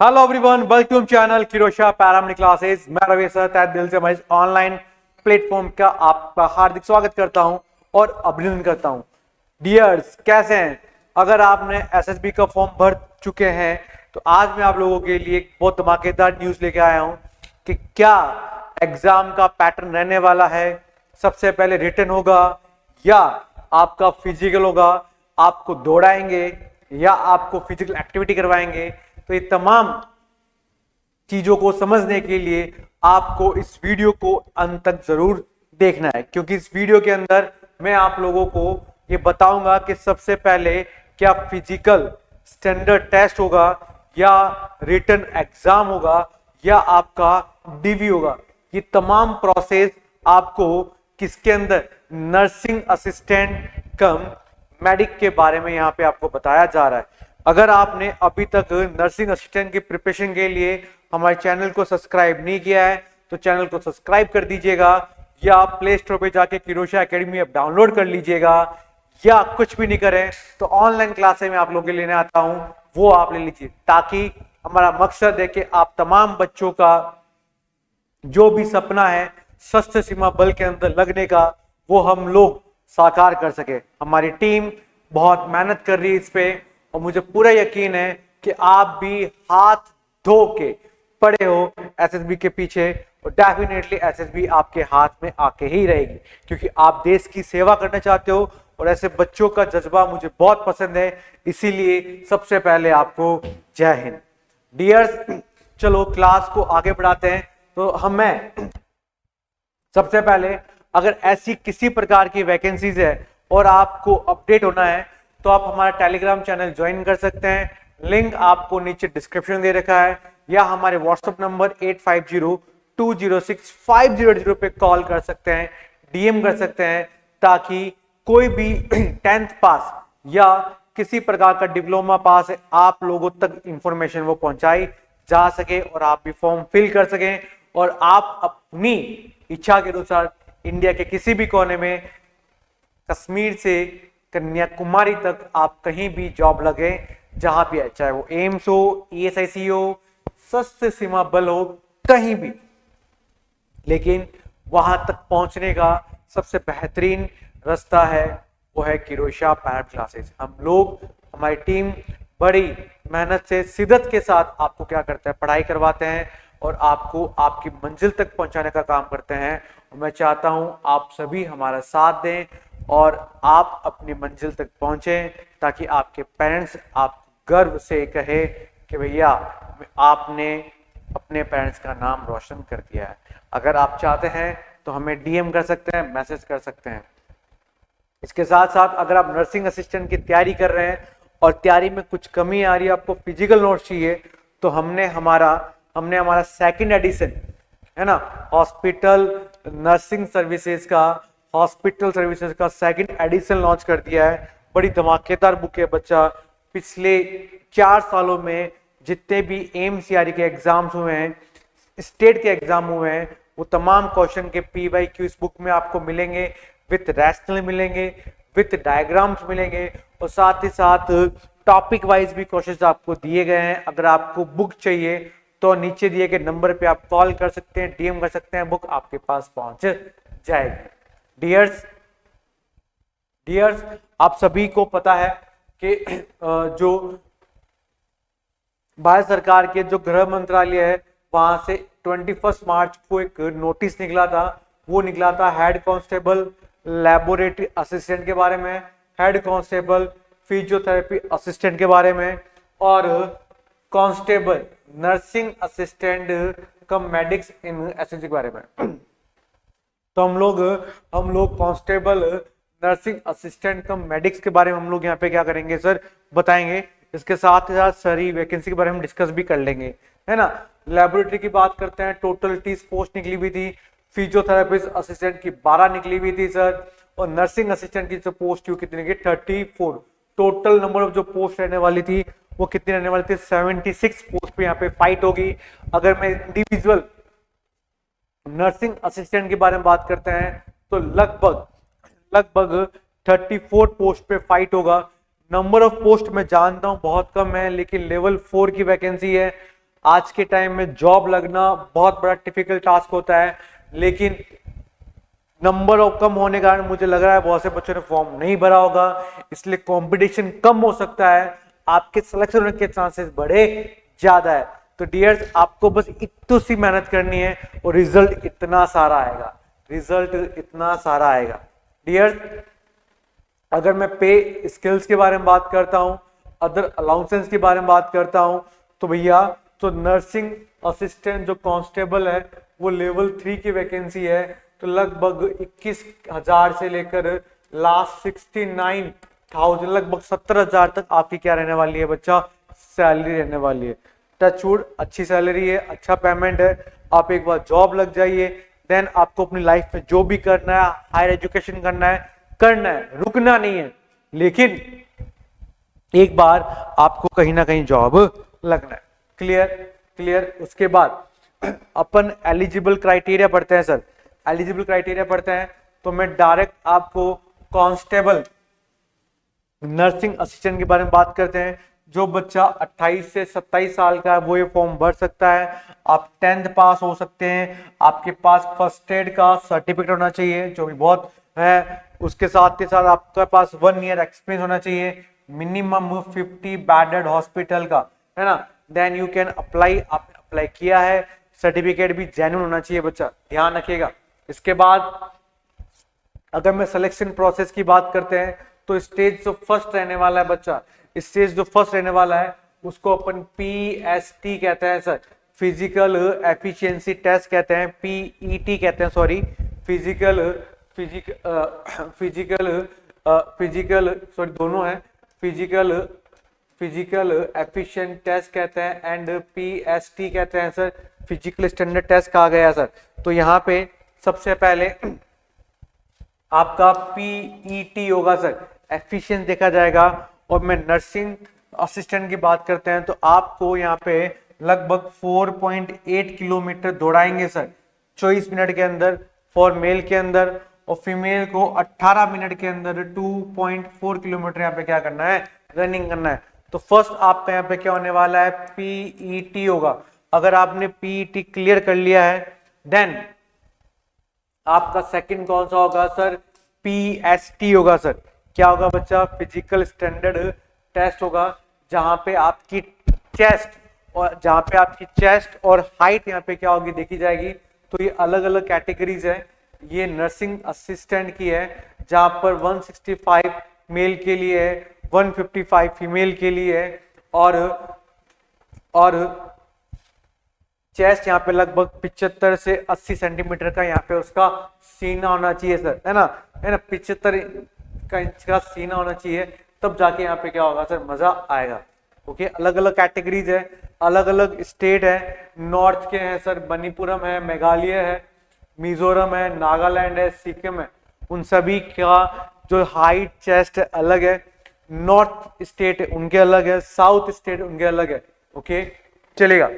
Hello everyone, welcome channel किरोशा paramedic classes. मैं Ravi sir तहे दिल से मैं ऑनलाइन प्लेटफॉर्म का आपका हार्दिक स्वागत करता हूं और अभिनंदन करता हूं। डियर्स, कैसे हैं? अगर आपने एसएसबी का फॉर्म भर चुके हैं तो आज मैं आप लोगों के लिए एक बहुत धमाकेदार न्यूज लेके आया हूं कि क्या एग्जाम का पैटर्न रहने वाला है। सबसे पहले रिटन होगा या आपका फिजिकल होगा, आपको दौड़ाएंगे या आपको फिजिकल एक्टिविटी करवाएंगे। तो ये तमाम चीजों को समझने के लिए आपको इस वीडियो को अंत तक जरूर देखना है, क्योंकि इस वीडियो के अंदर मैं आप लोगों को ये बताऊंगा कि सबसे पहले क्या फिजिकल स्टैंडर्ड टेस्ट होगा या रिटन एग्जाम होगा या आपका डीवी होगा। ये तमाम प्रोसेस आपको किसके अंदर नर्सिंग असिस्टेंट कम मेडिक के बारे में यहाँ पे आपको बताया जा रहा है। अगर आपने अभी तक नर्सिंग असिस्टेंट की प्रिपरेशन के लिए हमारे चैनल को सब्सक्राइब नहीं किया है तो चैनल को सब्सक्राइब कर दीजिएगा, या प्ले स्टोर पे जाके किरोशा एकेडमी ऐप डाउनलोड कर लीजिएगा, या कुछ भी नहीं करें तो ऑनलाइन क्लासेस में आप लोगों के लेने आता हूं वो आप ले लीजिए, ताकि हमारा मकसद है कि आप तमाम बच्चों का जो भी सपना है सशस्त्र सीमा बल के अंदर लगने का वो हम लोग साकार कर सके। हमारी टीम बहुत मेहनत कर रही है इस पे और मुझे पूरा यकीन है कि आप भी हाथ धो के पड़े हो एसएसबी के पीछे, और डेफिनेटली एसएसबी आपके हाथ में आके ही रहेगी, क्योंकि आप देश की सेवा करना चाहते हो और ऐसे बच्चों का जज्बा मुझे बहुत पसंद है। इसीलिए सबसे पहले आपको जय हिंद। डियर्स, चलो क्लास को आगे बढ़ाते हैं। तो हमें सबसे पहले अगर ऐसी किसी प्रकार की वैकेंसीज है और आपको अपडेट होना है तो आप हमारा टेलीग्राम चैनल ज्वाइन कर सकते हैं। लिंक आपको नीचे डिस्क्रिप्शन दे रखा है, या हमारे व्हाट्सएप नंबर 8502065000 पे कॉल कर सकते हैं, डीएम कर सकते हैं, ताकि कोई भी 10th पास या किसी प्रकार का डिप्लोमा पास है आप लोगों तक इंफॉर्मेशन वो पहुंचाई जा सके और आप भी फॉर्म फिल कर सकें और आप अपनी इच्छा के अनुसार इंडिया के किसी भी कोने में, कश्मीर से कन्याकुमारी तक आप कहीं भी जॉब लगे, जहां भी है, चाहे वो एम्स हो, ईएसआईसी हो, सशस्त्र सीमा बल हो, कहीं भी। लेकिन वहां तक पहुंचने का सबसे बेहतरीन रास्ता है वो है किरोशा पैरामेडिक क्लासेस। हम लोग, हमारी टीम बड़ी मेहनत से शिद्दत के साथ आपको क्या करते हैं, पढ़ाई करवाते हैं और आपको आपकी मंजिल तक पहुंचाने का काम करते हैं। और मैं चाहता हूं आप सभी हमारा साथ दें और आप अपनी मंजिल तक पहुंचे, ताकि आपके पेरेंट्स आप गर्व से कहे कि भैया आपने अपने पेरेंट्स का नाम रोशन कर दिया है। अगर आप चाहते हैं तो हमें डीएम कर सकते हैं, मैसेज कर सकते हैं। इसके साथ साथ अगर आप नर्सिंग असिस्टेंट की तैयारी कर रहे हैं और तैयारी में कुछ कमी आ रही है, आपको फिजिकल नोट्स चाहिए, तो हमने हमारा सेकंड एडिशन है ना, हॉस्पिटल सर्विसेज का सेकंड एडिशन लॉन्च कर दिया है। बड़ी धमाकेदार बुक है बच्चा। पिछले 4 सालों में जितने भी एमसीआरई के एग्जाम्स हुए हैं, स्टेट के एग्जाम हुए हैं, वो तमाम क्वेश्चन के पीवाईक्यू इस बुक में आपको मिलेंगे, विथ रैशनल मिलेंगे, विथ डायग्राम्स मिलेंगे, और साथ ही साथ टॉपिक वाइज भी क्वेश्चंस आपको दिए गए हैं। अगर आपको बुक चाहिए तो नीचे दिए गए नंबर पे आप कॉल कर सकते हैं, डीएम कर सकते हैं, बुक आपके पास पहुंच जाएगी। डियर्स, आप सभी को पता है कि जो भारत सरकार के जो गृह मंत्रालय है वहां से 21 मार्च को एक नोटिस निकला था। वो निकला था हेड कांस्टेबल लैबोरेटरी असिस्टेंट के बारे में, हेड कांस्टेबल फिजियोथेरेपी असिस्टेंट के बारे में, और कांस्टेबल नर्सिंग असिस्टेंट कम मेडिक्स इन एसएससी के बारे में। तो हम लोग कांस्टेबल नर्सिंग असिस्टेंट कम मेडिक्स के बारे में हम लोग यहाँ पे क्या करेंगे सर, बताएंगे। इसके साथ ही साथ सारी वैकेंसी के बारे में डिस्कस भी कर लेंगे, है ना। लेबोरेटरी की बात करते हैं, टोटल 30 पोस्ट निकली हुई थी। फिजियोथेरेपिस्ट असिस्टेंट की 12 निकली हुई थी सर, और नर्सिंग असिस्टेंट की जो पोस्ट कितनी की 34। टोटल नंबर ऑफ जो पोस्ट रहने वाली थी वो कितनी रहने वाली थी, 76 पोस्ट पे यहाँ पे फाइट होगी। अगर मैं इंडिविजुअल नर्सिंग असिस्टेंट के बारे में बात करते हैं तो लगभग 34 पोस्ट पे फाइट होगा। नंबर ऑफ पोस्ट मैं जानता हूं बहुत कम है, लेकिन लेवल 4 की वैकेंसी है। आज के टाइम में जॉब लगना बहुत बड़ा डिफिकल्ट टास्क होता है, लेकिन नंबर ऑफ कम होने के कारण मुझे लग रहा है बहुत से बच्चों ने फॉर्म नहीं भरा होगा, इसलिए कंपटीशन कम हो सकता है, आपके सिलेक्शन होने के चांसेस बड़े ज्यादा है। तो डियर्स आपको बस इतनी सी मेहनत करनी है और रिजल्ट इतना सारा आएगा, रिजल्ट इतना सारा आएगा। डियर्स अगर मैं पे स्किल्स के बारे में बात करता हूं, अदर अलाउंसेस के बारे में बात करता हूं, तो भैया तो नर्सिंग असिस्टेंट जो कांस्टेबल है वो लेवल 3 की वैकेंसी है, तो लगभग 21,000 से लेकर लास्ट 69,000 लगभग 70,000 तक आपकी क्या रहने वाली है बच्चा, सैलरी रहने वाली है। टचवुड अच्छी सैलरी है, अच्छा पेमेंट है, आप एक बार जॉब लग जाइए, देन आपको अपनी लाइफ में जो भी करना है, हायर एजुकेशन करना है, रुकना नहीं है, लेकिन एक बार आपको कहीं ना कहीं जॉब लगना है। क्लियर। उसके बाद अपन एलिजिबल क्राइटेरिया पढ़ते हैं सर, एलिजिबल क्राइटेरिया पढ़ते हैं, तो मैं डायरेक्ट आपको कांस्टेबल नर्सिंग असिस्टेंट के बारे में बात करते हैं। जो बच्चा 28 से 27 साल का है वो ये फॉर्म भर सकता है। आप 10th पास हो सकते हैं, आपके पास फर्स्ट एड का सर्टिफिकेट होना चाहिए जो भी बहुत है, उसके साथ ही साथ आपके पास 1 ईयर एक्सपीरियंस होना चाहिए, मिनिमम 50 बेडेड हॉस्पिटल का, है ना, देन यू कैन अप्लाई। आपने अप्लाई किया है, सर्टिफिकेट भी जेन्युइन होना चाहिए बच्चा, ध्यान रखिएगा। इसके बाद अगर मैं सिलेक्शन प्रोसेस की बात करते हैं, तो स्टेज जो फर्स्ट रहने वाला है बच्चा, स्टेज जो फर्स्ट रहने वाला है उसको अपन PST कहते हैं सर, फिजिकल एफिशिएंसी टेस्ट कहते हैं, PET कहते हैं, सॉरी फिजिकल सॉरी दोनों है, फिजिकल एफिशिएंट टेस्ट कहते हैं एंड PST कहते हैं सर, फिजिकल स्टैंडर्ड टेस्ट कहा गया सर। तो यहाँ पे सबसे पहले आपका PET होगा सर, एफिशिएंस देखा जाएगा। और मैं नर्सिंग असिस्टेंट की बात करते हैं, तो आपको यहाँ पे लगभग 4.8 किलोमीटर दौड़ाएंगे सर 24 मिनट के अंदर फॉर मेल के अंदर, और फीमेल को 18 मिनट के अंदर 2.4 किलोमीटर यहाँ पे क्या करना है, रनिंग करना है। तो फर्स्ट आपका यहाँ पे क्या होने वाला है, PET होगा। अगर आपने PET क्लियर कर लिया है, देन आपका सेकंड कौन सा होगा सर, PST होगा सर। क्या होगा बच्चा, फिजिकल स्टैंडर्ड टेस्ट होगा, जहां पे आपकी चेस्ट और हाइट यहाँ पे क्या होगी देखी जाएगी। तो ये अलग अलग कैटेगरीज है, ये नर्सिंग असिस्टेंट की है, जहां पर 165 मेल के लिए है, 155 फीमेल के लिए है, और चेस्ट यहाँ पे लगभग 75 से 80 सेंटीमीटर का यहाँ पे उसका सीना होना चाहिए सर, है ना, 75 का इंच का सीना होना चाहिए, तब जाके यहाँ पे क्या होगा सर, मजा आएगा। ओके, अलग अलग कैटेगरीज है, अलग अलग स्टेट है, नॉर्थ के हैं सर, मणिपुरम है, मेघालय है, मिजोरम है, नागालैंड है, सिक्किम है, उन सभी का जो हाइट चेस्ट अलग है, नॉर्थ स्टेट उनके अलग है, साउथ स्टेट उनके अलग है। ओके चलेगा,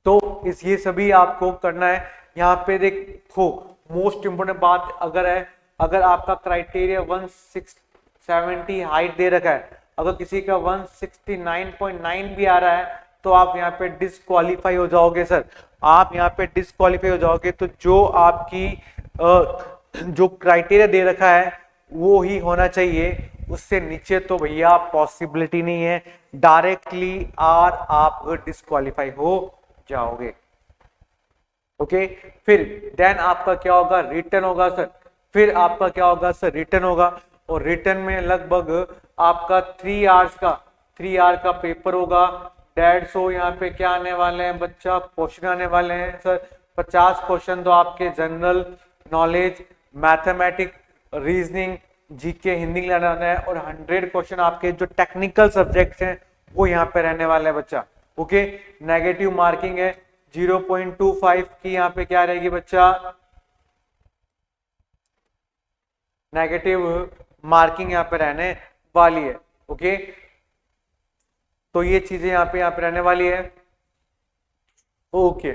तो ये सभी आपको करना है। यहाँ पे देखो मोस्ट इंपोर्टेंट बात अगर आपका क्राइटेरिया 170 हाइट दे रखा है, अगर किसी का 169.9 भी आ रहा है, तो आप यहाँ पे डिस्क्वालीफाई हो जाओगे सर, आप यहाँ पे डिस्क्वालीफाई हो जाओगे। तो जो आपकी जो क्राइटेरिया दे रखा है वो ही होना चाहिए, उससे नीचे तो भैया पॉसिबिलिटी नहीं है, डायरेक्टली आप डिस्क्वालीफाई हो जाओगे। ओके, फिर देन आपका क्या होगा, रिटर्न होगा सर। फिर आपका क्या होगा सर, रिटर्न होगा, और रिटर्न में लगभग आपका 3 आवर का पेपर होगा। 150 यहाँ पे क्या आने वाले हैं बच्चा, क्वेश्चन आने वाले हैं सर। 50 क्वेश्चन तो आपके general knowledge, mathematics, reasoning, GK, Hindi लाना है, और 100 क्वेश्चन आपके जो टेक्निकल सब्जेक्ट्स हैं वो यहाँ पे रहने वाले हैं बच्चा। ओके, नेगेटिव मार्किंग है 0.25 की, यहाँ पे क्या रहेगी बच्चा, नेगेटिव मार्किंग यहाँ पे रहने वाली है। ओके, तो ये चीजें यहाँ पे रहने वाली है। ओके,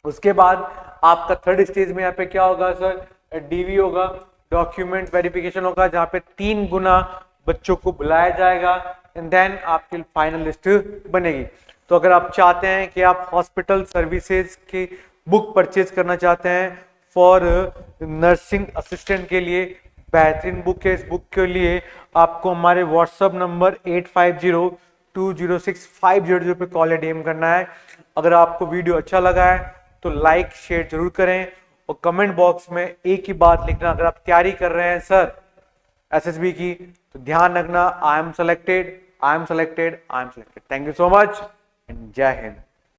उसके बाद आपका थर्ड स्टेज में यहाँ पे क्या होगा सर, DV होगा, डॉक्यूमेंट वेरिफिकेशन होगा, जहाँ पे 3 गुना बच्चों को बुलाया जाएगा, एंड देन आपकी फाइनल लिस्ट बनेगी। तो अगर आप चाहते हैं कि आप हॉस्पिटल सर्विसेज की बुक परचेज करना चाहते हैं फॉर नर्सिंग असिस्टेंट के लिए, बेहतरीन बुक है। इस बुक के लिए आपको हमारे व्हाट्सएप नंबर 8502065000 पे कॉल या डीएम करना है। अगर आपको वीडियो अच्छा लगा है तो लाइक शेयर जरूर करें और कमेंट बॉक्स में एक ही बात लिखना, अगर आप तैयारी कर रहे हैं सर एसएसबी की तो ध्यान रखना, I am selected, I am selected, I am selected. Thank you so much and जय हिंद।